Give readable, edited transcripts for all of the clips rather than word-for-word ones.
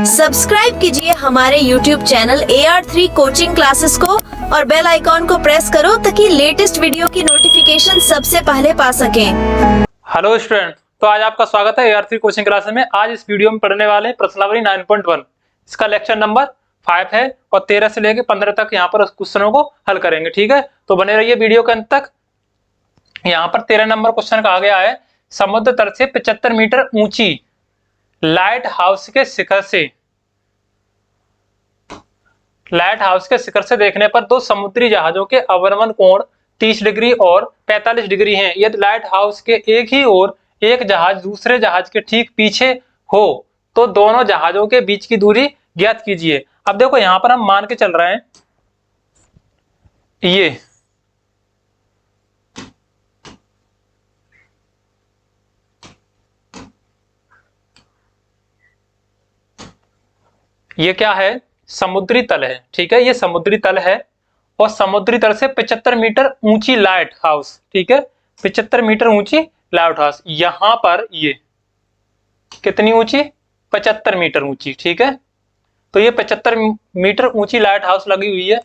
Subscribe कीजिए हमारे YouTube channel AR3 coaching classes को और बेल आइकॉन को प्रेस करो ताकि लेटेस्ट वीडियो की नोटिफिकेशन सबसे पहले पा सकें। हेलो स्टूडेंट, तो आज आपका स्वागत है AR3 कोचिंग क्लासेस में। आज इस वीडियो में पढ़ने वाले प्रश्नावली 9.1, इसका लेक्चर नंबर 5 है और 13 से लेकर 15 तक यहाँ पर क्वेश्चनों को हल करेंगे। ठीक है, तो बने रहिए वीडियो के अंत तक। यहाँ पर 13 नंबर क्वेश्चन कहा गया है, समुद्र तल से 75 मीटर ऊंची लाइट हाउस के शिखर से देखने पर दो समुद्री जहाजों के अवनमन कोण 30 डिग्री और 45 डिग्री हैं। यदि लाइट हाउस के एक ही ओर एक जहाज दूसरे जहाज के ठीक पीछे हो तो दोनों जहाजों के बीच की दूरी ज्ञात कीजिए। अब देखो यहां पर हम मान के चल रहे हैं ये क्या है, समुद्री तल है। ठीक है, ये समुद्री तल है और समुद्री तल से 75 मीटर ऊंची लाइट हाउस। ठीक है, 75 मीटर ऊंची लाइट हाउस। यहां पर ये कितनी ऊंची, 75 मीटर ऊंची। ठीक है, तो ये 75 मीटर ऊंची लाइट हाउस लगी हुई है।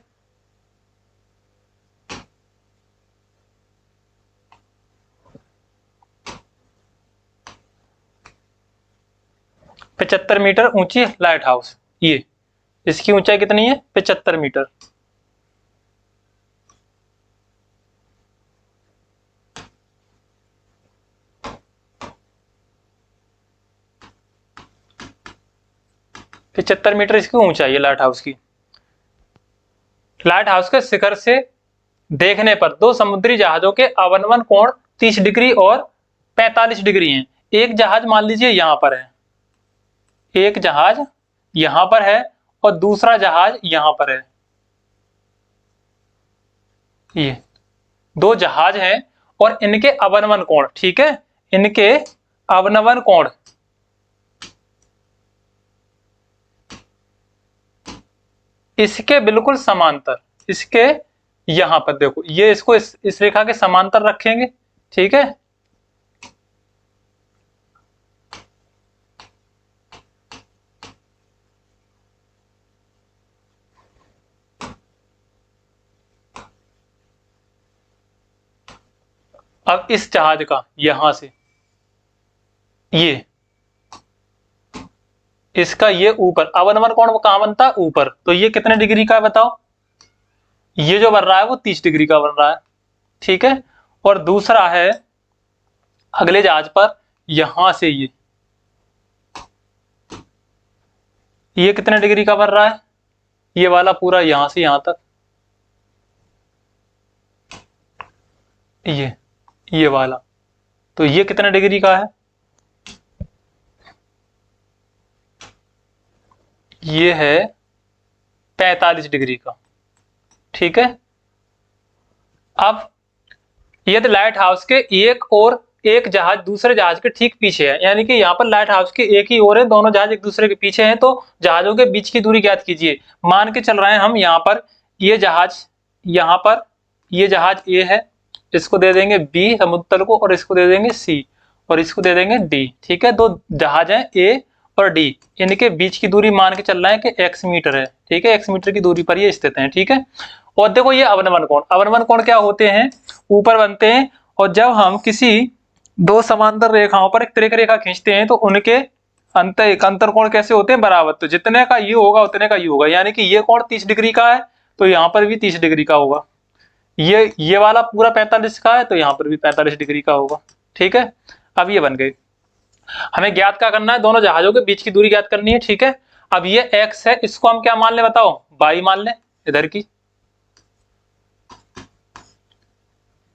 पचहत्तर मीटर ऊंची लाइट हाउस, ये इसकी ऊंचाई कितनी है, 75 मीटर। पचहत्तर मीटर इसकी ऊंचाई है लाइट हाउस की। लाइट हाउस के शिखर से देखने पर दो समुद्री जहाजों के अवनमन कोण 30 डिग्री और 45 डिग्री हैं। एक जहाज मान लीजिए यहां पर है, एक जहाज यहां पर है और दूसरा जहाज यहां पर है। ये दो जहाज हैं और इनके अवनमन कोण, ठीक है, इनके अवनमन कोण इसके बिल्कुल समांतर, इसके यहां पर देखो, ये इसको इस रेखा के समांतर रखेंगे। ठीक है, अब इस जहाज का यहां से ये इसका ये ऊपर अवनमन कोण कहां बनता है, ऊपर। तो ये कितने डिग्री का है बताओ, ये जो बन रहा है वो 30 डिग्री का बन रहा है। ठीक है, और दूसरा है अगले जहाज पर यहां से ये कितने डिग्री का बन रहा है, ये वाला पूरा यहां से यहां तक, ये वाला। तो ये कितने डिग्री का है, ये है 45 डिग्री का। ठीक है, अब यदि लाइट हाउस के एक और एक जहाज दूसरे जहाज के ठीक पीछे है, यानी कि यहाँ पर लाइट हाउस के एक ही ओर है, दोनों जहाज एक दूसरे के पीछे हैं, तो जहाजों के बीच की दूरी ज्ञात कीजिए। मान के चल रहे हैं हम, यहाँ पर ये जहाज, यहाँ पर ये जहाज ए है, इसको दे देंगे बी समुद्र तल को, और इसको दे देंगे सी, और इसको दे देंगे डी। ठीक है, दो जहाज हैं ए और डी, इनके बीच की दूरी मान के चल रहे हैं कि x मीटर है। ठीक है, x मीटर की दूरी पर ये स्थित है। ठीक है, और देखो ये अवनमन कोण, अवनमन कोण क्या होते हैं, ऊपर बनते हैं, और जब हम किसी दो समांतर रेखाओं पर एक तिरक रेखा खींचते हैं तो उनके अंतर कोण कैसे होते हैं, बराबर। तो जितने का ये होगा उतने का ये होगा, यानी कि ये कोण 30 डिग्री का है तो यहाँ पर भी 30 डिग्री का होगा। ये वाला पूरा 45 का है तो यहाँ पर भी 45 डिग्री का होगा। ठीक है, अब ये बन गई। हमें ज्ञात क्या करना है, दोनों जहाजों के बीच की दूरी ज्ञात करनी है। ठीक है, अब ये x है, इसको हम क्या मान ले बताओ, y मान ले इधर की,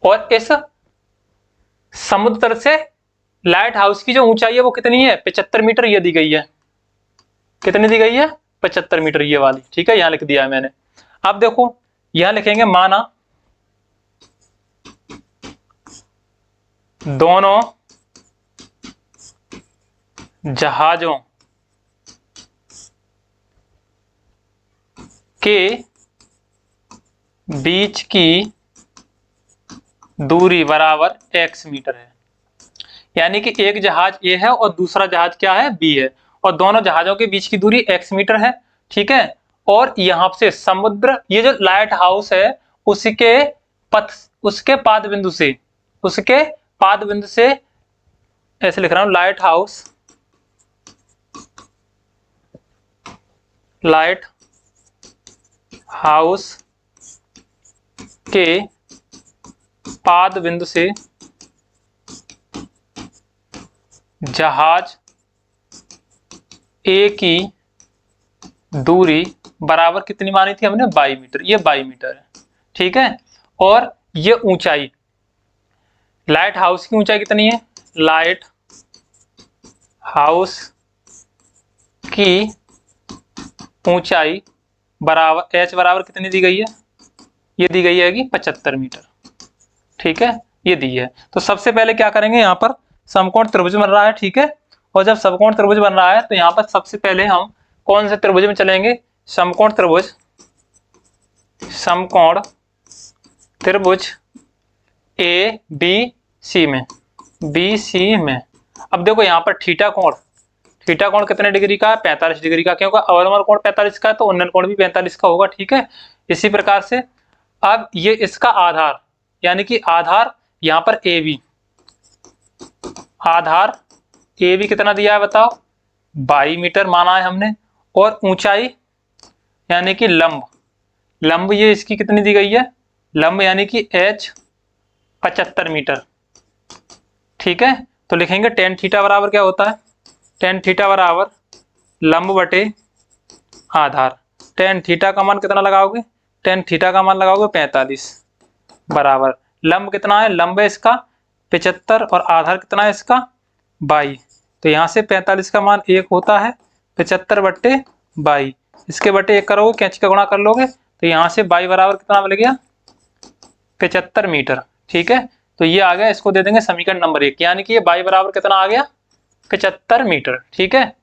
और इस समुद्र तल से लाइट हाउस की जो ऊंचाई है वो कितनी है, 75 मीटर ये दी गई है। कितनी दी गई है, 75 मीटर ये वाली। ठीक है, यहां लिख दिया है मैंने। अब देखो यहां लिखेंगे, माना दोनों जहाजों के बीच की दूरी बराबर x मीटर है, यानी कि एक जहाज ए है और दूसरा जहाज क्या है, बी है, और दोनों जहाजों के बीच की दूरी x मीटर है, ठीक है। और यहाँ से समुद्र, ये जो लाइट हाउस है उसके पाद बिंदु से ऐसे लिख रहा हूं, लाइट हाउस के पाद बिंदु से जहाज ए की दूरी बराबर कितनी मानी थी हमने, 22 मीटर। ये 22 मीटर है, ठीक है। और ये ऊंचाई, लाइट हाउस की ऊंचाई कितनी है, लाइट हाउस की ऊंचाई बराबर h बराबर कितनी दी गई है, ये दी गई है कि 75 मीटर, ठीक है, ये दी है। तो सबसे पहले क्या करेंगे, यहाँ पर समकोण त्रिभुज बन रहा है, ठीक है। और जब समकोण त्रिभुज बन रहा है तो यहाँ पर सबसे पहले हम कौन से त्रिभुज में चलेंगे, समकोण त्रिभुज ए बी सी में। अब देखो यहाँ पर थीटा कोण कितने डिग्री का है, 45 डिग्री का, क्योंकि अवलंबन कोण 45 का है तो उन्नयन कोण भी 45 का होगा, ठीक है। इसी प्रकार से अब ये इसका आधार, यानी कि आधार यहाँ पर ए बी कितना दिया है बताओ, 22 मीटर माना है हमने। और ऊंचाई यानी कि लंब ये इसकी कितनी दी गई है, लंब यानी कि h 75 मीटर, ठीक है। तो लिखेंगे tan थीटा बराबर क्या होता है, tan थीटा बराबर लंब बटे आधार। tan थीटा का मान कितना लगाओगे, tan थीटा का मान लगाओगे 45 बराबर लंब कितना है, लंब है इसका 75 और आधार कितना है इसका 22। तो यहाँ से 45 का मान 1 होता है, 75 बट्टे 22, इसके बट्टे 1 करोगे, कैंची का गुणा कर लोगे, तो यहाँ से 22 बराबर कितना मिल गया, 75 मीटर, ठीक है। तो ये आ गया, इसको दे देंगे समीकरण नंबर 1, यानी कि ये 22 बराबर कितना आ गया, 75 मीटर, ठीक है।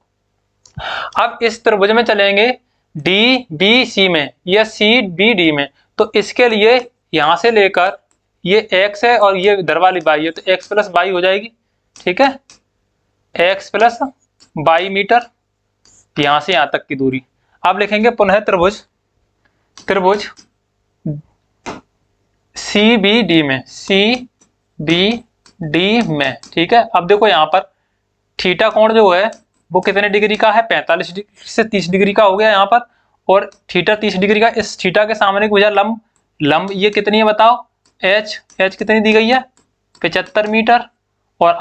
अब इस त्रिभुज में चलेंगे डी बी सी में या सी बी डी में, तो इसके लिए यहाँ से लेकर ये x है और ये इधर वाली y है, तो x प्लस 22 हो जाएगी, ठीक है, x प्लस 22 मीटर यहाँ से यहाँ तक की दूरी। अब लिखेंगे पुनः त्रिभुज सी बी डी में, ठीक है। अब देखो यहाँ पर थीटा कोण जो है वो कितने डिग्री का है, 45 डिग्री से 30 डिग्री का हो गया यहाँ पर, और थीटा 30 डिग्री का, इस थीटा के सामने की वजह लंब ये कितनी है बताओ, h कितनी दी गई है, 75 मीटर। और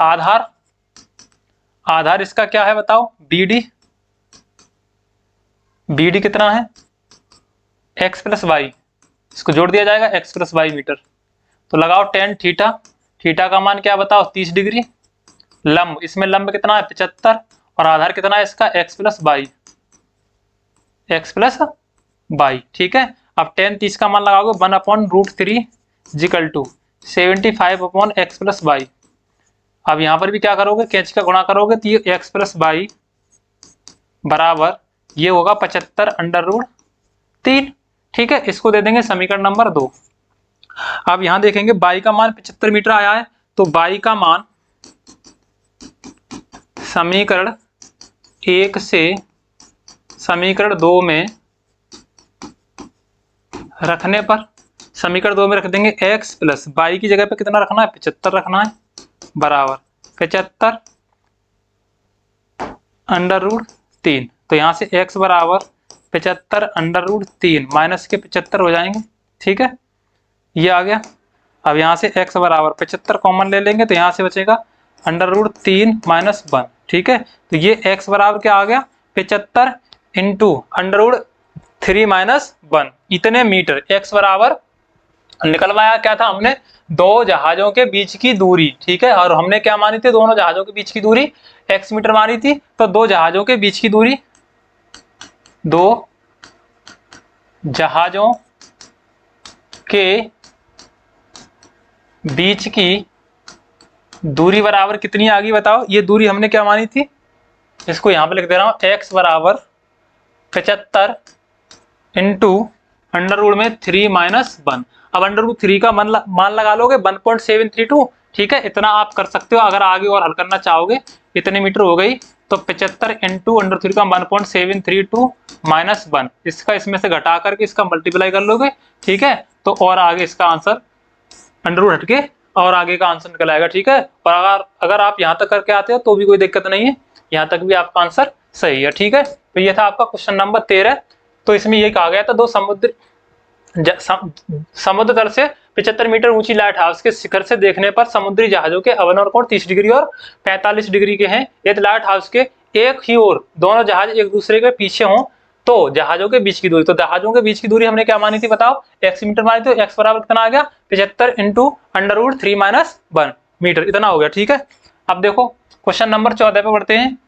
आधार इसका क्या है बताओ, BD कितना है, x प्लस वाई, इसको जोड़ दिया जाएगा x प्लस वाई मीटर। तो लगाओ tan थीटा का मान क्या बताओ, 30 डिग्री, लंब इसमें लंब कितना है 75 और आधार कितना है इसका x प्लस वाई, ठीक है। अब tan 30 का मान लगाओगे 1/√3 equal to 75/x plus Y. अब यहाँ पर भी क्या करोगे, कैंची का गुणा करोगे तो ये x प्लस वाई बराबर ये होगा 75/√3, ठीक है। इसको दे देंगे समीकरण नंबर 2। अब यहाँ देखेंगे y का मान 75 मीटर आया है, तो y का मान समीकरण 1 से समीकरण 2 में रखने पर, समीकरण 2 में रख देंगे x प्लस y की जगह पे कितना रखना है, 75 रखना है, बराबर 75/√3। तो यहाँ से x बराबर 75/√3 माइनस के 75 हो जाएंगे, ठीक है, ये आ गया। अब यहाँ से x बराबर 75 कॉमन ले लेंगे, तो यहाँ से बचेगा √3 माइनस 1, ठीक है। तो ये x बराबर क्या आ गया, 75 इंटू √3 माइनस 1, इतने मीटर। x बराबर निकलवाया क्या था हमने, दो जहाजों के बीच की दूरी, ठीक है। और हमने क्या मानी थी, दोनों जहाजों के बीच की दूरी x मीटर मानी थी। तो दो जहाजों के बीच की दूरी, दो जहाजों के बीच की दूरी बराबर कितनी आ गई बताओ, ये दूरी हमने क्या मानी थी, इसको यहां पे लिख दे रहा हूं, x बराबर 75 इंटू √3 माइनस 1। अब √3 का मान लगा लोगे 1.732, ठीक है। इतना आप कर सकते हो, अगर आगे और हल करना चाहोगे। इतने मीटर हो गई तो 75 इंटू √3 का 1.732 माइनस 1, इसका इसमें से घटा करके इसका मल्टीप्लाई कर लोगे, ठीक है। तो और आगे इसका आंसर अंडर हट के और आगे का आंसर निकल आएगा, ठीक है। और अगर आप यहाँ तक करके आते हो तो भी कोई दिक्कत नहीं है, यहाँ तक भी आपका आंसर सही है, ठीक है। तो ये था आपका क्वेश्चन नंबर 13। तो इसमें ये कहा गया था दो समुद्र तल से 75 मीटर ऊंची लाइट हाउस के शिखर से देखने पर समुद्री जहाजों के अवनर कोण 30 डिग्री और 45 डिग्री के हैं। यदि लाइट हाउस के एक ही ओर दोनों जहाज एक दूसरे के पीछे हों तो जहाजों के बीच की दूरी, तो जहाजों के बीच की दूरी हमने क्या मानी थी बताओ, x मीटर मानी थी। x बराबर कितना आ गया, 75 इंटू √3 माइनस 1 मीटर, इतना हो गया, ठीक है। अब देखो क्वेश्चन नंबर 14 पे बढ़ते हैं।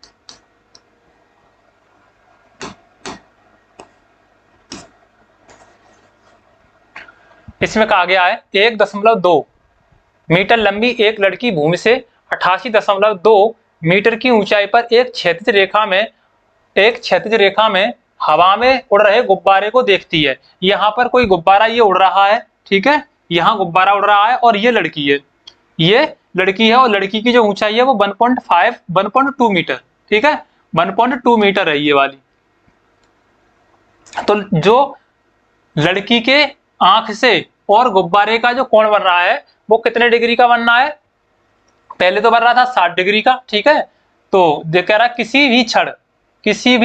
इसमें कहा गया है 1.2 मीटर लंबी एक लड़की भूमि से 88.2 मीटर की ऊंचाई पर एक क्षैतिज रेखा में हवा में उड़ रहे गुब्बारे को देखती है। यहाँ पर कोई गुब्बारा ये उड़ रहा है, ठीक है, यहाँ गुब्बारा उड़ रहा है और ये लड़की है, और लड़की की जो ऊंचाई है वो 1.2 मीटर, ठीक है, 1.2 मीटर है ये वाली। तो जो लड़की के आंख से और गुब्बारे का जो कोण बन रहा है वो कितने डिग्री का बनना है, पहले तो बन रहा था 60 डिग्री का, ठीक है। तो कह रहा किसी भी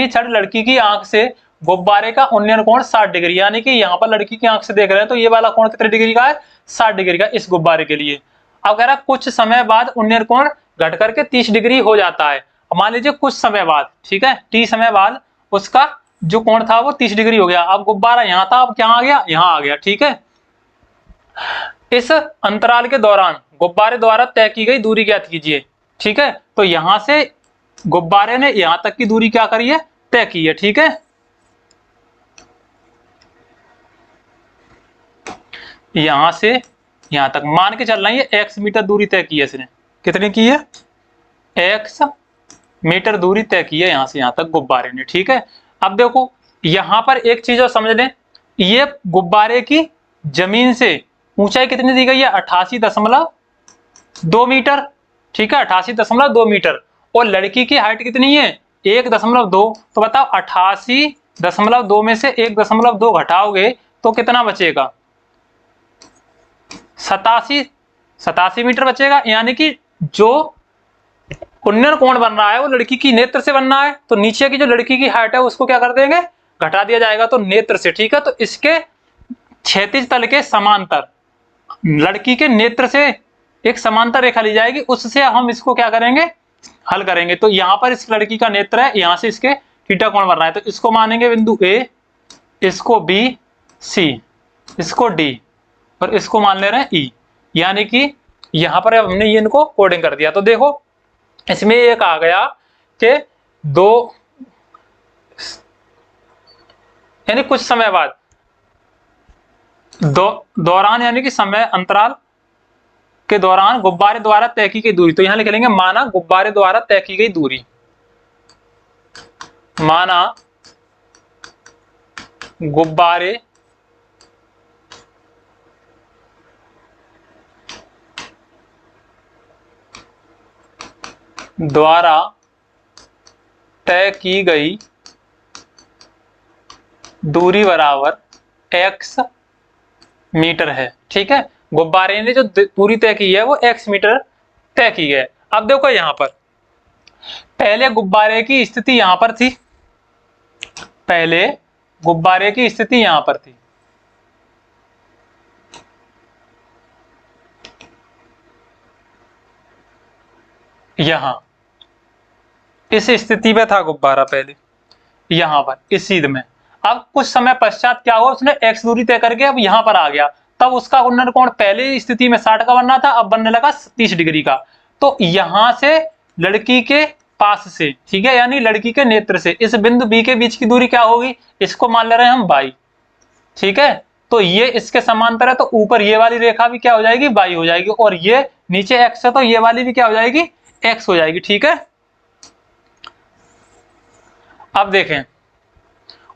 क्षण लड़की की आंख से गुब्बारे का उन्नयन कोण 60 डिग्री, यानी कि यहाँ पर लड़की की आंख से देख रहे हैं तो ये वाला कोण कितने डिग्री का है, 60 डिग्री का इस गुब्बारे के लिए। अब कह रहा कुछ समय बाद उन्नयन कोण घट करके 30 डिग्री हो जाता है। मान लीजिए कुछ समय बाद, ठीक है, t समय बाद उसका जो कोण था वो 30 डिग्री हो गया। अब गुब्बारा यहाँ था, अब क्या आ गया, यहाँ आ गया, ठीक है। इस अंतराल के दौरान गुब्बारे द्वारा तय की गई दूरी ज्ञात कीजिए, ठीक है। तो यहां से गुब्बारे ने यहां तक की दूरी क्या करी है, तय की है, ठीक है। यहां से यहां तक मान के चल रही है x मीटर दूरी तय की है इसने, कितनी की है, x मीटर दूरी तय की है यहां से यहां तक गुब्बारे ने, ठीक है। अब देखो यहां पर एक चीज और समझ लें, ये गुब्बारे की जमीन से ऊंचाई कितनी दी गई है, 88.2 मीटर, ठीक है, 88.2 मीटर। और लड़की की हाइट कितनी है, 1.2। तो बताओ 88.2 में से 1.2 घटाओगे तो कितना बचेगा, 87 मीटर बचेगा। यानी कि जो उन्नयन कोण बन रहा है वो लड़की की नेत्र से बनना है, तो नीचे की जो लड़की की हाइट है उसको क्या कर देंगे, घटा दिया जाएगा, तो नेत्र से, ठीक है। तो इसके क्षैतिज तल के समांतर लड़की के नेत्र से एक समांतर रेखा ली जाएगी, उससे हम इसको क्या करेंगे, हल करेंगे। तो यहाँ पर इस लड़की का नेत्र है, यहाँ से इसके थीटा कोण बन रहा है, तो इसको मानेंगे बिंदु ए, इसको बी, सी, इसको डी और इसको मान ले रहे हैं ई। यानी कि यहाँ पर हमने ये इनको कोडिंग कर दिया। तो देखो इसमें एक आ गया कि दो यानी कुछ समय बाद दौरान यानी कि समय अंतराल के दौरान गुब्बारे द्वारा तय की गई दूरी, तो यहां लिख लेंगे माना गुब्बारे द्वारा तय की गई दूरी, माना गुब्बारे द्वारा तय की गई दूरी बराबर x मीटर है, ठीक है। गुब्बारे ने जो दूरी तय की है वो x मीटर तय की है। अब देखो यहां पर पहले गुब्बारे की स्थिति यहां पर थी, पहले गुब्बारे की स्थिति यहां पर थी, यहां इस स्थिति में था गुब्बारा पहले, यहां पर इस सीध में। अब कुछ समय पश्चात क्या हुआ, उसने x दूरी तय करके अब यहां पर आ गया, तब उसका उन्नयन कोण पहले स्थिति में 60 का बनना था, अब बनने लगा 30 डिग्री का। तो यहां से लड़की के पास से, ठीक है, यानी लड़की के नेत्र से इस बिंदु B के बीच की दूरी क्या होगी, इसको मान ले रहे हैं हम y, ठीक है। तो ये इसके समांतर है, तो ऊपर ये वाली रेखा भी क्या हो जाएगी, y हो जाएगी, और ये नीचे x है तो ये वाली भी क्या हो जाएगी, x हो जाएगी, ठीक है। अब देखें,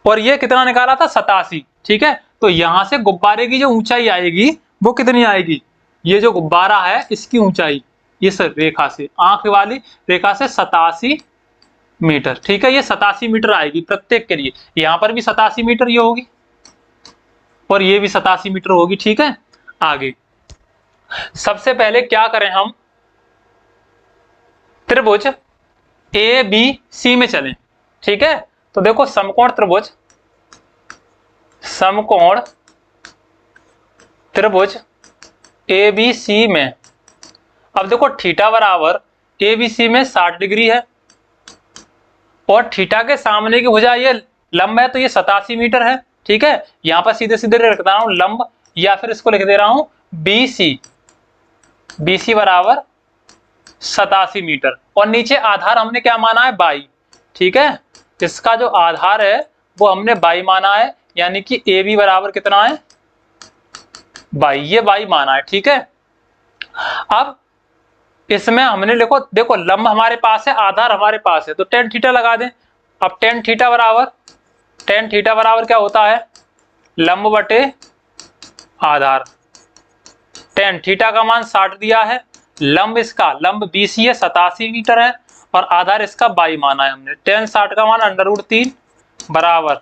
और ये कितना निकाला था, 87, ठीक है। तो यहां से गुब्बारे की जो ऊंचाई आएगी वो कितनी आएगी, ये जो गुब्बारा है इसकी ऊंचाई इस रेखा से, आंख वाली रेखा से 87 मीटर। ठीक है, ये 87 मीटर आएगी प्रत्येक के लिए। यहां पर भी 87 मीटर ये होगी और ये भी 87 मीटर होगी। ठीक है, आगे सबसे पहले क्या करें हम, त्रिभुज ए बी सी में चलें। ठीक है, तो देखो समकोण त्रिभुज, समकोण त्रिभुज ए बी सी में, अब देखो थीटा बराबर ए बी सी में 60 डिग्री है और थीटा के सामने की भुजा ये लंब है, तो ये 87 मीटर है। ठीक है, यहां पर सीधे सीधे लिख रहा हूं लंब, या फिर इसको लिख दे रहा हूं बी सी, बी सी बराबर 87 मीटर। और नीचे आधार हमने क्या माना है, बाई। ठीक है, इसका जो आधार है वो हमने बाई माना है, यानी कि ए बी बराबर कितना है, बाई, ये बाई माना है। ठीक है, अब इसमें हमने देखो लंब हमारे पास है, आधार हमारे पास है, तो टेन थीटा लगा दें। अब टेन थीटा बराबर क्या होता है, लंब बटे आधार। टेन थीटा का मान 60 दिया है, लंब इसका, लंब बीसी है 87 मीटर है और आधार इसका बाई माना है हमने। टेन 60 का मान √3 बराबर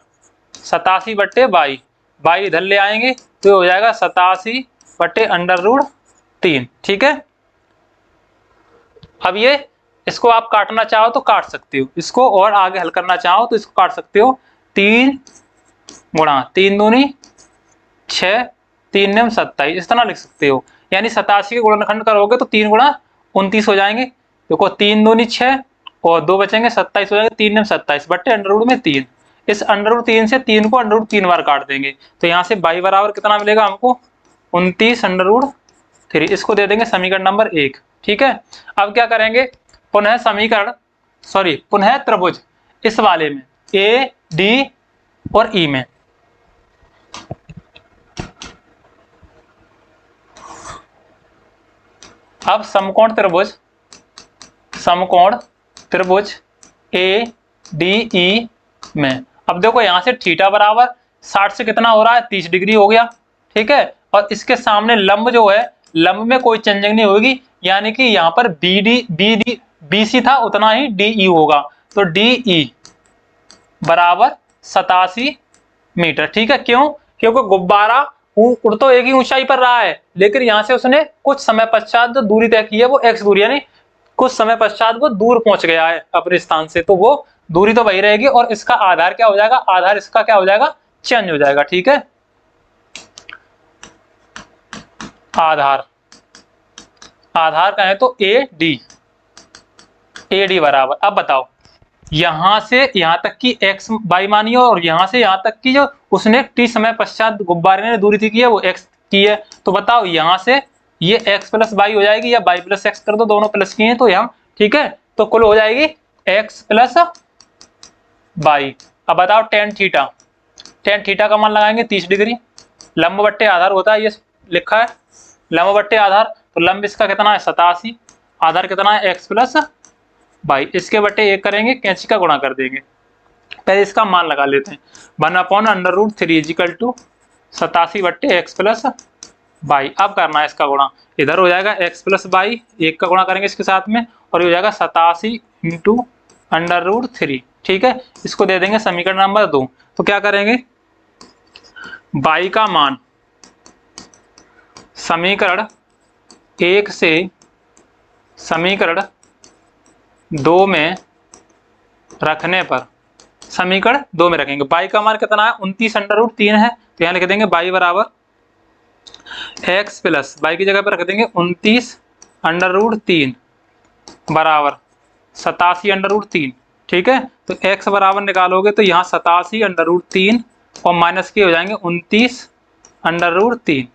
87 बट्टे बाई, बाई इधर ले आएंगे तो हो जाएगा 87 बट्टे √3। ठीक है, अब ये इसको आप काटना चाहो तो काट सकते हो, इसको और आगे हल करना चाहो तो इसको काट सकते हो। 3 गुणा 3 दूनी 6, 3 9 27, इस तरह लिख सकते हो। यानी 87 के गुणनखंड करोगे तो 3 गुणा 29 हो जाएंगे। देखो 3 दूनी 6 और 2 बचेंगे 27 हो जाएंगे, 3 9 27 बट्टे √3। इस √3 से 3 को √3 बार काट देंगे, तो यहाँ से बाई बराबर कितना मिलेगा हमको, 29 √3। इसको दे देंगे समीकरण नंबर 1। ठीक है, अब क्या करेंगे, पुनः त्रिभुज इस वाले में ए डी और ई में, अब समकोण त्रिभुज ए डी ई में, अब देखो यहां से थीटा बराबर 60 से कितना हो रहा है, 30 डिग्री हो गया। ठीक है, और इसके सामने लंब जो है, लंब में कोई चेंजिंग नहीं होगी, यानी कि यहाँ पर बी सी था उतना ही डी ई होगा, तो डी ई बराबर 87 मीटर। ठीक है, क्यों, क्योंकि गुब्बारा उड़ तो एक ही ऊंचाई पर रहा है, लेकिन यहां से उसने कुछ समय पश्चात जो दूरी तय की है वो x दूरी, यानी कुछ समय पश्चात वो दूर पहुंच गया है अपने स्थान से, तो वो दूरी तो वही रहेगी और इसका आधार क्या हो जाएगा, आधार इसका क्या हो जाएगा, चेंज हो जाएगा। ठीक है, आधार कहें तो ए डी बराबर, अब बताओ यहां से यहां तक की x बाई मानिए और यहां से यहां तक की जो उसने t समय पश्चात गुब्बारे ने दूरी थी की है वो x की है, तो बताओ यहां से ये x प्लस बाई हो जाएगी या बाई प्लस x कर दो, दोनों प्लस की हैं तो यहाँ। ठीक है, तो कुल हो जाएगी x प्लस बाई। अब बताओ टेन थीटा का मान लगाएंगे 30 डिग्री, लंब बट्टे आधार होता है, ये लिखा है लंब बट्टे आधार, तो लंब इसका कितना है 87, आधार कितना है x प्लस बाई, इसके बट्टे 1 करेंगे, कैंची का गुणा कर देंगे। पहले इसका मान लगा लेते हैं, 1/√3 = 87 बट्टे x प्लस बाई। अब करना है इसका गुणा, इधर हो जाएगा x प्लस बाई, 1 का गुणा करेंगे इसके साथ में और ये हो जाएगा 87 × √3। ठीक है, इसको दे देंगे समीकरण नंबर 2। तो क्या करेंगे, बाई का मान समीकरण 1 से समीकरण 2 में रखने पर, समीकरण 2 में रखेंगे, बाई का मान कितना है 29/3 है, तो यहाँ लिख देंगे बाई बराबर x प्लस बाई की जगह पर रख देंगे 29/3 बराबर 87/3। ठीक है, तो x बराबर निकालोगे तो यहाँ 87/3 और माइनस के हो जाएंगे 29/3।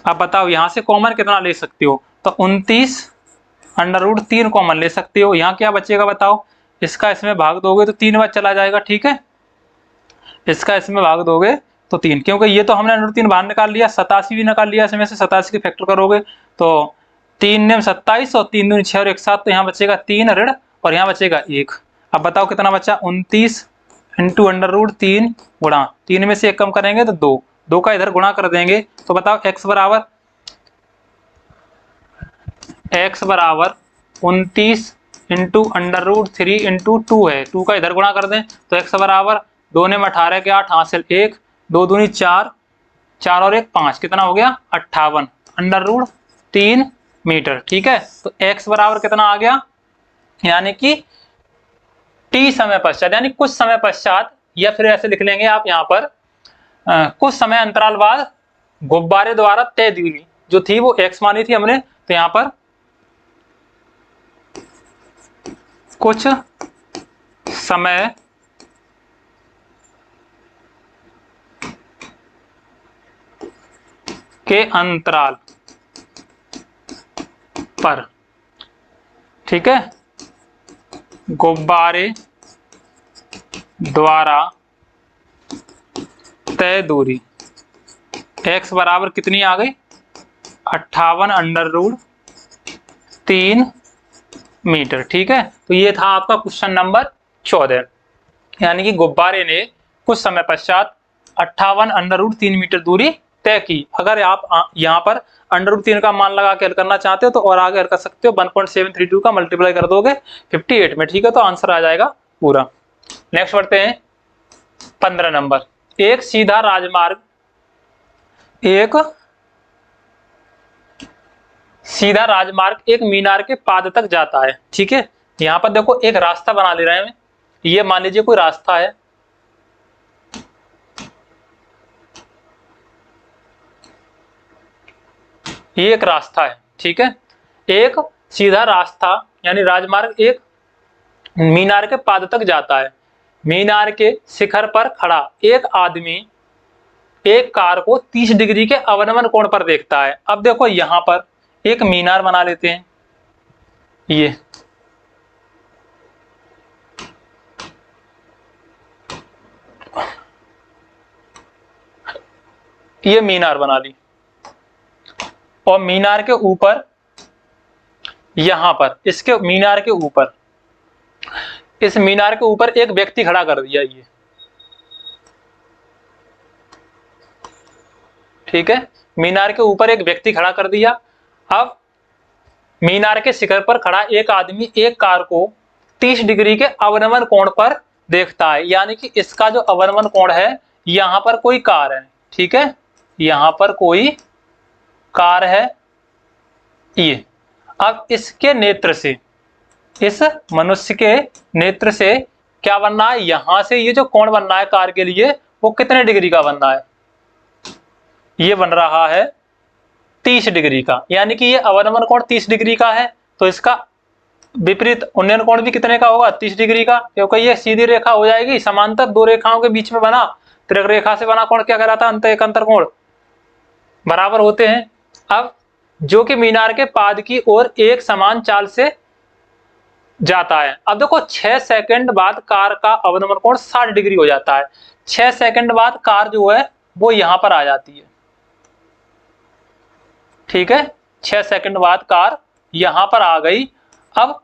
अब बताओ यहाँ से कॉमन कितना ले सकते हो, तो 29/3 कॉमन ले सकते हो। यहाँ क्या बचेगा बताओ, इसका इसमें भाग दोगे तो 3 बार चला जाएगा। ठीक है, इसका इसमें भाग दोगे तो 3, क्योंकि ये तो हमने √3 बाहर निकाल लिया, 87 भी निकाल लिया, इसमें से 87 के फैक्टर करोगे तो 3 9 27 और 3 दूनी 6 और 1 7, तो यहाँ बचेगा 3 ऋण और यहाँ बचेगा 1। अब बताओ कितना बचा, 29 × √3 गुणा 3 में से 1 कम करेंगे तो 2, 2 का इधर गुणा कर देंगे, तो बताओ x बराबर 29 इंटू √3 इंटू 2 है, 2 का इधर गुणा कर दें तो x बराबर 2 ने 18 के 8 हासिल 1, 2 दूनी 4, 4 और 1 5, कितना हो गया 58 √3 मीटर। ठीक है, तो x बराबर कितना आ गया, यानी कि t समय पश्चात, यानी कुछ समय पश्चात, या फिर ऐसे लिख लेंगे आप यहाँ पर कुछ समय अंतराल बाद गुब्बारे द्वारा तय दूरी जो थी वो x मानी थी हमने, तो यहाँ पर कुछ समय के अंतराल पर, ठीक है, गुब्बारे द्वारा तय दूरी x बराबर कितनी आ गई 58 √3 मीटर। ठीक है, तो ये था आपका क्वेश्चन नंबर 14, यानी कि गुब्बारे ने कुछ समय पश्चात 58 √3 मीटर दूरी तय की। अगर आप यहाँ पर √3 का मान लगा के हल करना चाहते हो तो और आगे हल कर सकते हो, 1.732 का मल्टीप्लाई कर दोगे 58 में। ठीक है, तो आंसर आ जाएगा पूरा। नेक्स्ट बढ़ते हैं 15 नंबर। एक सीधा राजमार्ग एक मीनार के पाद तक जाता है। ठीक है, यहाँ पर देखो एक रास्ता बना ले रहे हैं, ये मान लीजिए कोई रास्ता है, ये एक रास्ता है। ठीक है, एक सीधा रास्ता यानी राजमार्ग एक मीनार के पाद तक जाता है। मीनार के शिखर पर खड़ा एक आदमी एक कार को 30 डिग्री के अवनमन कोण पर देखता है। अब देखो यहां पर एक मीनार बना लेते हैं, ये मीनार बना ली, और मीनार के ऊपर यहां पर इसके मीनार के ऊपर इस मीनार के ऊपर एक व्यक्ति खड़ा कर दिया ये। ठीक है, मीनार के ऊपर एक व्यक्ति खड़ा कर दिया। अब मीनार के शिखर पर खड़ा एक आदमी एक कार को 30 डिग्री के अवनमन कोण पर देखता है, यानी कि इसका जो अवनमन कोण है, यहां पर कोई कार है। ठीक है, यहां पर कोई कार है ये। अब इसके नेत्र से, इस मनुष्य के नेत्र से क्या बनना है, यहां से ये जो कोण बनना है कार के लिए वो कितने डिग्री का बनना है, ये बन रहा है 30 डिग्री का। यानी कि ये अवनमन कोण 30 डिग्री का है, तो इसका विपरीत उन्नयन कोण भी कितने का होगा 30 डिग्री का, क्योंकि ये सीधी रेखा हो जाएगी, समांतर दो रेखाओं के बीच में बना तिरक रेखा से बना कोण क्या कहलाता है, अंतर कोण बराबर होते हैं। अब जो कि मीनार के पाद की ओर एक समान चाल से जाता है। अब देखो 6 सेकंड बाद कार का अवनमन कोण 60 डिग्री हो जाता है। 6 सेकंड बाद कार जो है वो यहां पर आ जाती है। ठीक है, 6 सेकंड बाद कार यहां पर आ गई। अब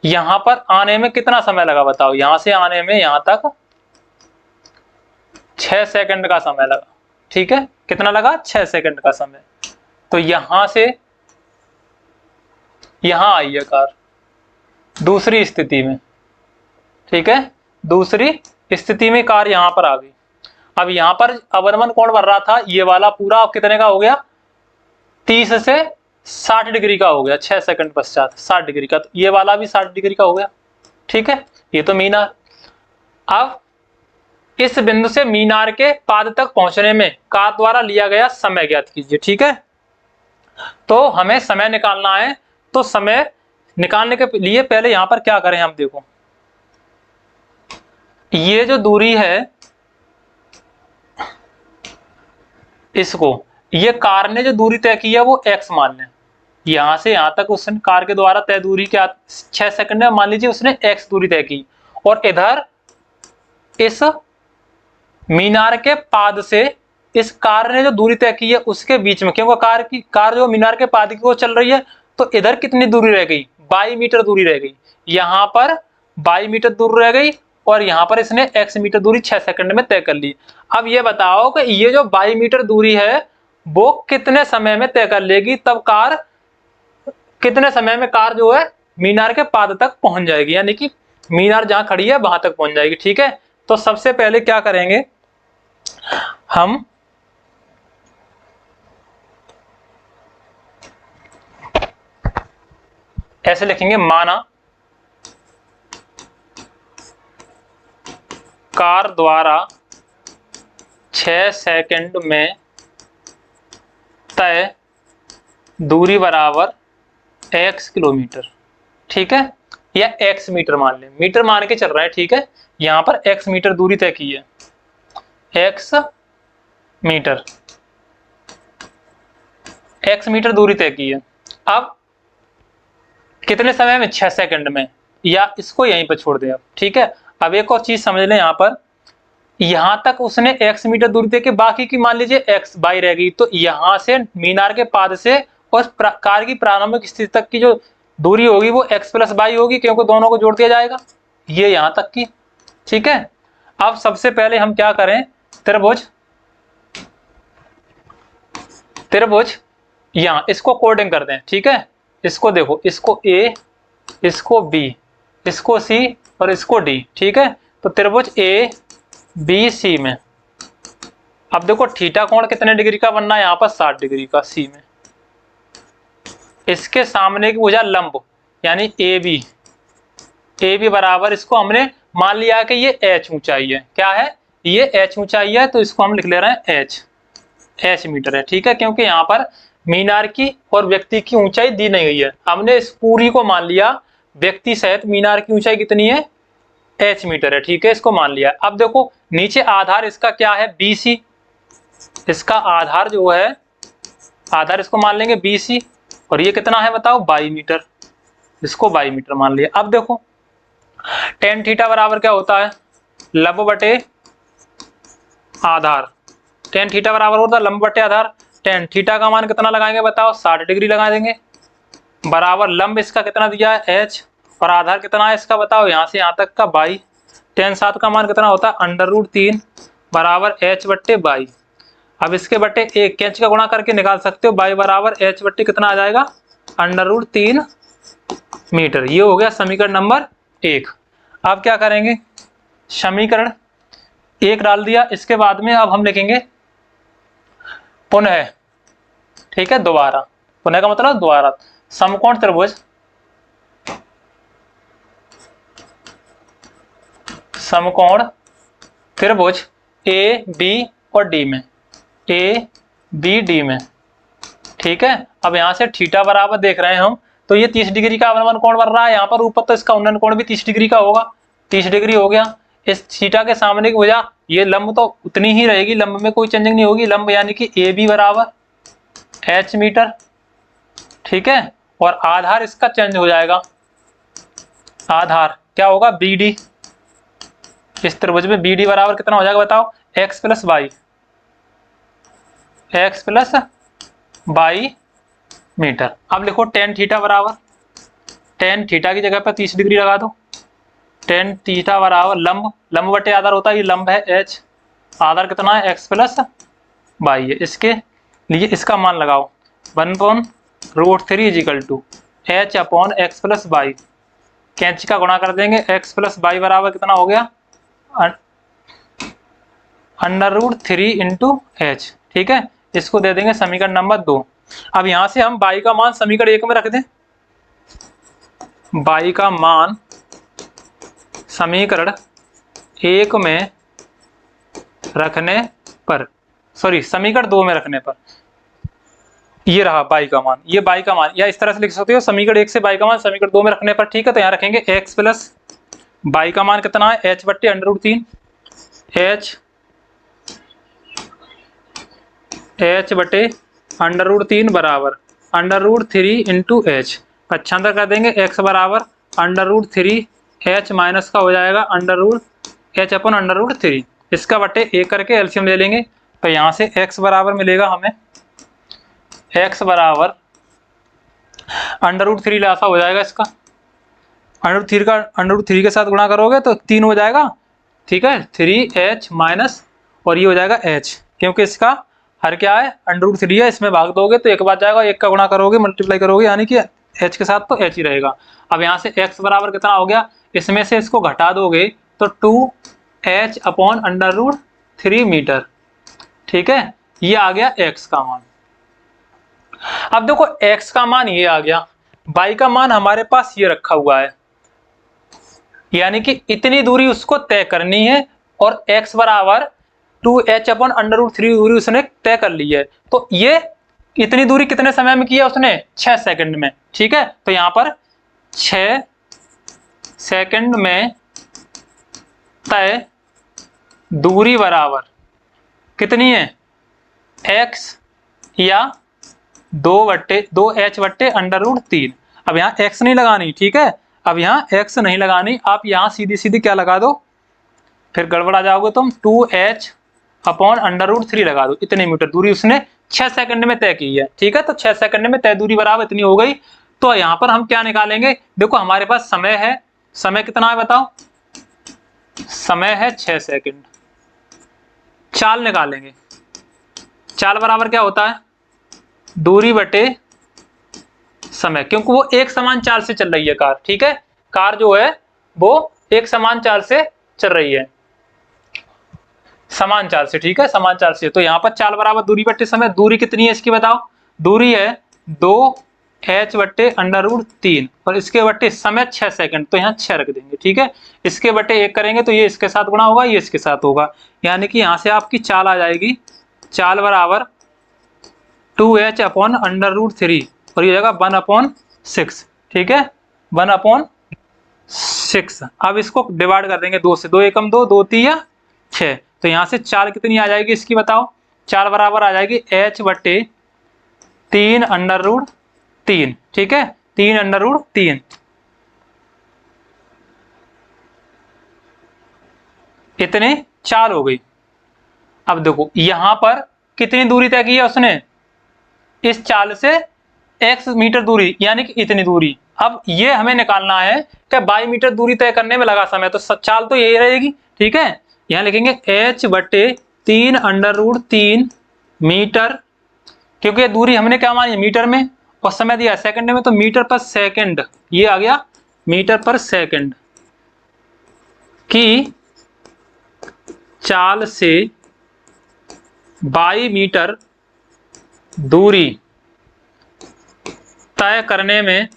यहां पर आने में कितना समय लगा बताओ, यहां से आने में यहां तक 6 सेकंड का समय लगा। ठीक है, कितना लगा 6 सेकंड का समय। तो यहां से यहां आई है कार दूसरी स्थिति में। ठीक है, दूसरी स्थिति में कार यहां पर आ गई। अब यहां पर अवनमन कोण बन रहा था ये वाला पूरा कितने का हो गया 30 से 60 डिग्री का हो गया, 6 सेकंड पश्चात 60 डिग्री का, तो ये वाला भी 60 डिग्री का हो गया। ठीक है, ये तो मीनार। अब इस बिंदु से मीनार के पाद तक पहुंचने में कार द्वारा लिया गया समय ज्ञात कीजिए। ठीक है, तो हमें समय निकालना है, तो समय निकालने के लिए पहले यहां पर क्या करें हम, देखो ये जो दूरी है इसको, ये कार ने जो दूरी तय की है वो x मान लें, यहां से यहां तक उसने कार के द्वारा तय दूरी क्या 6 सेकंड में मान लीजिए उसने x दूरी तय की, और इधर इस मीनार के पाद से इस कार ने जो दूरी तय की है उसके बीच में, क्योंकि कार जो मीनार के पाद की ओर चल रही है, तो इधर कितनी दूरी रह गई 22 मीटर दूरी रह गई, यहां पर 22 मीटर दूर रह गई, और यहां पर इसने x मीटर दूरी 6 सेकंड में तय कर ली। अब ये बताओ कि ये जो 22 मीटर दूरी है वो कितने समय में तय कर लेगी, तब कार कितने समय में कार जो है मीनार के पाद तक पहुंच जाएगी, यानी कि मीनार जहां खड़ी है वहां तक पहुंच जाएगी। ठीक है, तो सबसे पहले क्या करेंगे हम, ऐसे लिखेंगे, माना कार द्वारा 6 सेकंड में तय दूरी बराबर x किलोमीटर। ठीक है, या x मीटर मान लें, मीटर मान के चल रहा है। ठीक है, यहां पर x मीटर दूरी तय की है, x मीटर, x मीटर दूरी तय की है। अब कितने समय में? 6 सेकंड में, या इसको यहीं पर छोड़ दें अब। ठीक है, अब एक और चीज समझ लें, यहां पर यहां तक उसने x मीटर दूरी तय की, बाकी की मान लीजिए x बाई रह गई, तो यहां से मीनार के पाद से और कार की प्रारंभिक स्थिति तक की जो दूरी होगी वो x प्लस बाई होगी, क्योंकि दोनों को जोड़ दिया जाएगा, ये यहां तक की। ठीक है, अब सबसे पहले हम क्या करें, त्रिभुज यहां इसको कोडिंग कर दें। ठीक है, इसको देखो, इसको A, इसको B, इसको C और इसको D। ठीक है, तो त्रिभुज ABC में, अब देखो थीटा कोण कितने डिग्री का बनना है, यहां पर 60 डिग्री का C में। इसके सामने की भुजा लंब यानी AB बराबर, इसको हमने मान लिया है कि ये h ऊंचाई है। क्या है? ये h ऊंचाई है, तो इसको हम लिख ले रहे हैं h मीटर है। ठीक है, क्योंकि यहाँ पर मीनार की और व्यक्ति की ऊंचाई दी नहीं गई है, हमने इस पूरी को मान लिया, व्यक्ति सहित मीनार की ऊंचाई कितनी है? h मीटर है। ठीक है, इसको मान लिया। अब देखो नीचे आधार इसका क्या है? BC, इसका आधार जो है, आधार इसको मान लेंगे BC, और ये कितना है बताओ? 22 मीटर, इसको 22 मीटर मान लिया। अब देखो tan थीटा बराबर क्या होता है? लंब बटे आधार। tan थीटा बराबर होता है लंब बटे आधार। tan थीटा का मान कितना लगाएंगे बताओ? 60 डिग्री लगा देंगे, बराबर लंब इसका कितना दिया है? h, और आधार कितना है इसका बताओ? यहाँ से यहाँ तक का 22। tan 7 का मान कितना होता है? √3 बराबर h बट्टे 22। अब इसके बट्टे एक कैंच का गुणा करके निकाल सकते हो, 22 बराबर h बट्टे कितना आ जाएगा? √3 मीटर। ये हो गया समीकरण नंबर 1। अब क्या करेंगे? समीकरण 1 डाल दिया, इसके बाद में अब हम लिखेंगे पुनः। ठीक है, दोबारा, पुनः का मतलब दोबारा, समकोण त्रिभुज, समकोण त्रिभुज AB और D में, ABD में। ठीक है, अब यहां से थीटा बराबर देख रहे हैं हम, तो ये 30 डिग्री का अवनमन कोण बन रहा है यहाँ पर ऊपर, तो इसका उन्नयन कोण भी 30 डिग्री का होगा। 30 डिग्री हो गया। इस थीटा के सामने की भुजा, ये लंब तो उतनी ही रहेगी, लंब में कोई चेंजिंग नहीं होगी, लंब यानी कि AB बराबर h मीटर। ठीक है, और आधार इसका चेंज हो जाएगा, आधार क्या होगा? BD। इस त्रिभुज में BD बराबर कितना हो जाएगा बताओ? x plus y meter. अब लिखो tan थीटा बराबर, tan थीटा की जगह पर 30 डिग्री लगा दो, tan थीटा बराबर लंब, लंब बटे आधार होता है, ये लंब है h, आधार कितना है? x प्लस वाई है। इसके लिए इसका मान लगाओ, 1/√3 equal to h upon x plus y, कैंची का गुणा कर देंगे, x प्लस वाई बराबर कितना हो गया? √3 इंटू h। ठीक है, इसको दे देंगे समीकरण नंबर 2। अब यहां से हम y का मान समीकरण 1 में रख दें, y का मान समीकरण 1 में रखने पर, सॉरी समीकरण 2 में रखने पर, ये रहा y का मान, ये y का मान, या इस तरह से लिख सकते हो, समीकरण 1 से y का मान समीकरण 2 में रखने पर। ठीक है, तो यहाँ रखेंगे x प्लस y का मान कितना है? h बट्टे √3, h बटे √3 बराबर √3 इंटू h। अच्छा अंदर कर देंगे, x बराबर √3 h माइनस का हो जाएगा h अपन √3, इसका बटे 1 करके एलसीएम ले लेंगे, तो यहाँ से x बराबर मिलेगा हमें, x बराबर √3 लासा हो जाएगा, इसका √3 के साथ गुणा करोगे तो 3 हो जाएगा। ठीक है, 3h माइनस, और ये हो जाएगा h, क्योंकि इसका हर क्या है? √3 है, इसमें भाग दोगे तो 1 बार जाएगा, 1 का गुणा करोगे, मल्टीप्लाई करोगे, यानी कि h के साथ तो h ही रहेगा। अब यहाँ से x बराबर कितना हो गया, इसमें से इसको घटा दोगे तो 2h अपॉन √3 मीटर। ठीक है, ये आ गया x का मान। अब देखो x का मान ये आ गया, y का मान हमारे पास ये रखा हुआ है, यानी कि इतनी दूरी उसको तय करनी है और x बराबर 2h अपॉन √3 दूरी उसने तय कर ली है। तो ये इतनी दूरी कितने समय में किया उसने, 6 सेकंड में। ठीक है, तो यहां पर 6 सेकंड में तय दूरी बराबर कितनी है, x या 2h/√3। अब यहाँ x नहीं लगानी, ठीक है, अब यहाँ x नहीं लगानी, आप यहाँ सीधी सीधी क्या लगा दो, फिर गड़बड़ा जाओगे तुम, 2h अपॉन √3 लगा दो। इतने मीटर दूरी उसने 6 सेकंड में तय की है। ठीक है, तो 6 सेकंड में तय दूरी बराबर इतनी हो गई। तो यहाँ पर हम क्या निकालेंगे, देखो हमारे पास समय है, समय कितना है बताओ, समय है 6 सेकंड। चाल निकालेंगे, चाल बराबर क्या होता है, दूरी बटे समय, क्योंकि वो एक समान चाल से चल रही है कार। ठीक है, कार जो है वो एक समान चाल से चल रही है, समान चाल से। ठीक है, समान चाल से। तो यहाँ पर चाल बराबर दूरी बटे समय, दूरी कितनी है इसकी बताओ, दूरी है 2h/√3 और इसके बटे समय 6 सेकंड, तो यहाँ 6 रख देंगे। ठीक है, इसके बटे 1 करेंगे तो ये इसके साथ गुणा होगा, ये इसके साथ होगा, यानी कि यहाँ से आपकी चाल आ जाएगी, चाल बराबर 2h अपॉन √3 और ये जगह 1/6। ठीक है, 1/6। अब इसको डिवाइड कर देंगे 2 से, 2 एकम 2, 2 तिया 6। तो यहाँ से चाल कितनी आ जाएगी इसकी बताओ, चाल बराबर आ जाएगी h/3√3। ठीक है, 3√3, इतने चाल हो गई। अब देखो यहां पर कितनी दूरी तय की है उसने, इस चाल से x मीटर दूरी, यानी कि इतनी दूरी। अब ये हमें निकालना है कि 22 मीटर दूरी तय करने में लगा समय, तो चाल तो यही रहेगी। ठीक है, यहां लिखेंगे h/3√3 मीटर, क्योंकि ये दूरी हमने क्या मानी, मीटर में, और समय दिया सेकंड में, तो मीटर पर सेकंड, ये आ गया मीटर पर सेकंड की चाल से 22 मीटर दूरी तय करने में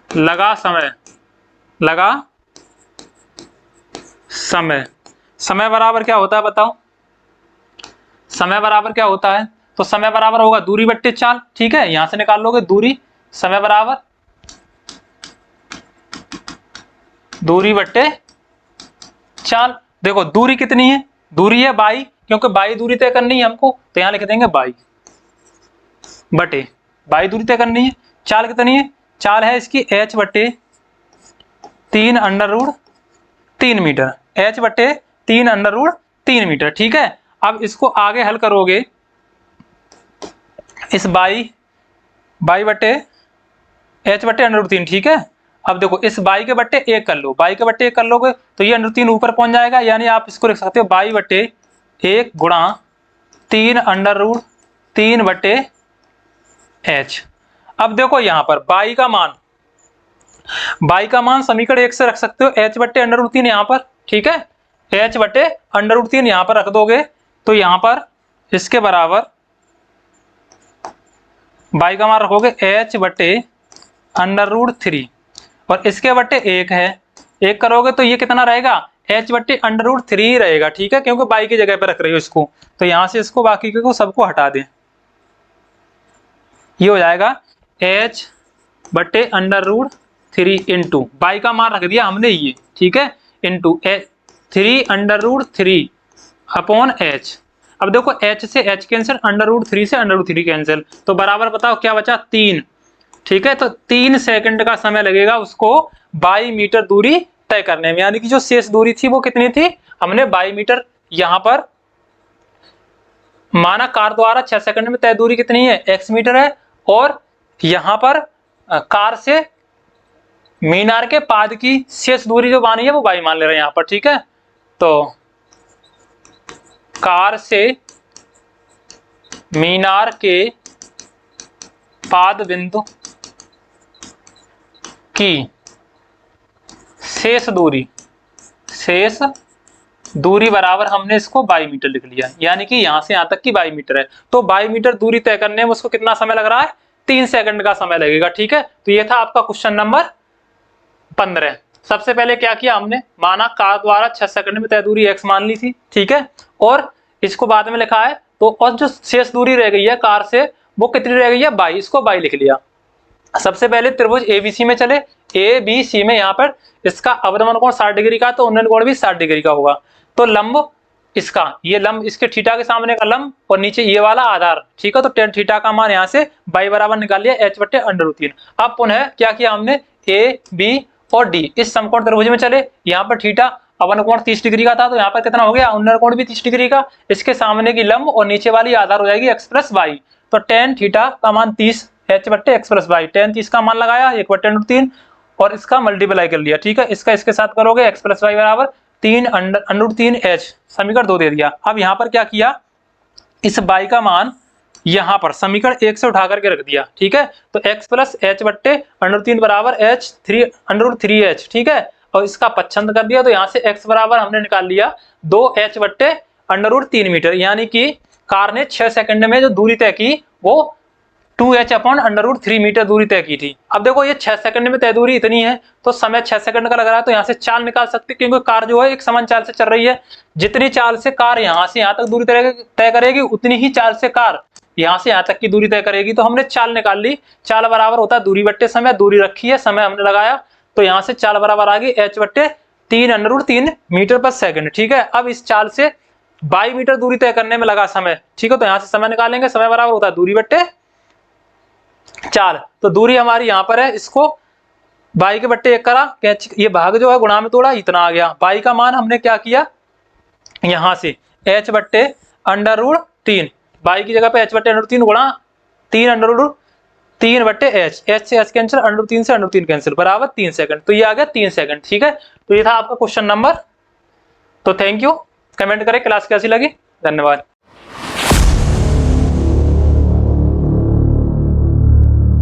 लगा समय, लगा समय। समय बराबर क्या होता है बताओ, समय बराबर क्या होता है, तो समय बराबर होगा दूरी बट्टे चाल। ठीक है, यहां से निकाल लोगे दूरी, समय बराबर दूरी बट्टे चाल। देखो दूरी कितनी है, दूरी है 22, क्योंकि 22 दूरी तय करनी है हमको, तो यहां लिख देंगे 22 बटे 22 दूरी तय करनी है। चाल कितनी है, चाल है इसकी h/3√3 मीटर, h/3√3 मीटर। ठीक है, अब इसको आगे हल करोगे, इस 22 बटे h/√3। ठीक है, अब देखो इस 22 के बट्टे 1 कर लो, 22 के बट्टे 1 कर लोगे तो ये √3 ऊपर पहुंच जाएगा, यानी आप इसको लिख सकते हो 22 बटे 1 गुणा 3√3 बटे h। अब देखो यहां पर 22 का मान समीकरण 1 से रख सकते हो, h/√3 यहां पर। ठीक है, h/√3 यहां पर रख दोगे तो यहां पर इसके बराबर 22 का मान रखोगे h/√3 और इसके बट्टे 1 है, 1 करोगे तो ये कितना रहेगा, h/√3 रहेगा। ठीक है, क्योंकि 22 की जगह पे रख रही हो इसको, तो यहां से इसको बाकी को सबको हटा दें, ये हो जाएगा h/√3 इंटू 22 का मान रख दिया हमने ये। ठीक है, इंटू 3√3 अपॉन h। अब देखो h से h कैंसिल, √3 से √3 कैंसिल, तो बराबर बताओ क्या बचा, 3। ठीक है, तो 3 सेकंड का समय लगेगा उसको 22 मीटर दूरी तय करने में, यानी कि जो शेष दूरी थी वो कितनी थी, हमने 22 मीटर यहां पर माना, कार द्वारा 6 सेकंड में तय दूरी कितनी है, x मीटर है, और यहां पर कार से मीनार के पाद की शेष दूरी जो मानी है वो 22 मान ले रहे हैं यहां पर। ठीक है, तो कार से मीनार के पाद बिंदु की शेष दूरी बराबर हमने इसको 22 मीटर लिख लिया, यानी कि यहां से यहां तक की 22 मीटर है। तो 22 मीटर दूरी तय करने में उसको कितना समय लग रहा है? 3 सेकंड का समय लगेगा। ठीक है, तो ये था आपका क्वेश्चन नंबर 15। सबसे पहले क्या किया हमने, माना कार द्वारा 6 सेकंड में तय दूरी x मान ली थी। ठीक है, और इसको बाद में लिखा है, तो और जो शेष दूरी रह गई है कार से वो कितनी रह गई है? 22, इसको 22 लिख लिया। सबसे पहले त्रिभुज ABC में चले, ABC में यहाँ पर इसका अवदमन कोण 60 डिग्री का, तो उन्नयन कोण भी 60 डिग्री का होगा। तो लंब इसका, ये लंब इसके थीटा के सामने का लंब और नीचे ये वाला आधार। ठीक है, तो tan थीटा का मान यहाँ से y बराबर निकाल लिया h/√3। अब पुनः क्या किया हमने, A, B और D इस समकोण त्रिभुज में चले। यहाँ पर थीटा अवदमन कोण 30 डिग्री का था, तो यहाँ पर कितना हो गया? उन्नयन कोण भी 30 डिग्री का। इसके सामने की लंब और नीचे वाली आधार हो जाएगी x + y। तो tan थीटा का मान 30 h/x + y, tan 30 का मान लगाया 1/√3 और इसका मल्टीप्लाई कर लिया। ठीक है, इसका इसके साथ करोगे x + y बराबर 3√3h, समीकरण 2 दे दिया। अब यहाँ पर क्या किया, इस y का मान यहाँ पर समीकरण 1 से उठा करके रख दिया। ठीक है, तो x + h/√3 बराबर h 3√3h। ठीक है, और इसका पच्छंद कर दिया, तो यहाँ से x बराबर हमने निकाल लिया 2h/√3 मीटर, यानी कि कार ने 6 सेकंड में जो दूरी तय की वो 2h/√3 मीटर दूरी तय की थी। अब देखो ये 6 सेकंड में तय दूरी इतनी है, तो समय 6 सेकंड का लग रहा है, तो यहाँ से चाल निकाल सकते, क्योंकि कार जो है एक समान चाल से चल रही है। जितनी चाल से कार यहाँ से यहाँ तक दूरी तय करेगी, उतनी ही चाल से कार यहाँ से यहाँ तक की दूरी तय करेगी। तो हमने चाल निकाल ली, चाल बराबर होता है दूरी बट्टे समय, दूरी रखी है, समय हमने लगाया, तो यहाँ से चाल बराबर आ गई h/3√3 मीटर पर सेकंड। ठीक है, अब इस चाल से 22 मीटर दूरी तय करने में लगा समय। ठीक है, तो यहाँ से समय निकालेंगे, समय बराबर होता है दूरी बट्टे चाल। तो दूरी हमारी यहाँ पर है, इसको 22 के बट्टे 1 करा, ये भाग जो है गुणा में तोड़ा, इतना आ गया। 22 का मान हमने क्या किया, यहाँ से h/√3, 22 की जगह पे h/√3 गुणा 3/3/h, h से h कैंसिल, √3 से √3 कैंसिल, बराबर 3 सेकंड। तो ये आ गया 3 सेकंड। ठीक है, तो ये था आपका क्वेश्चन नंबर। तो थैंक यू, कमेंट करें क्लास कैसी लगी। धन्यवाद।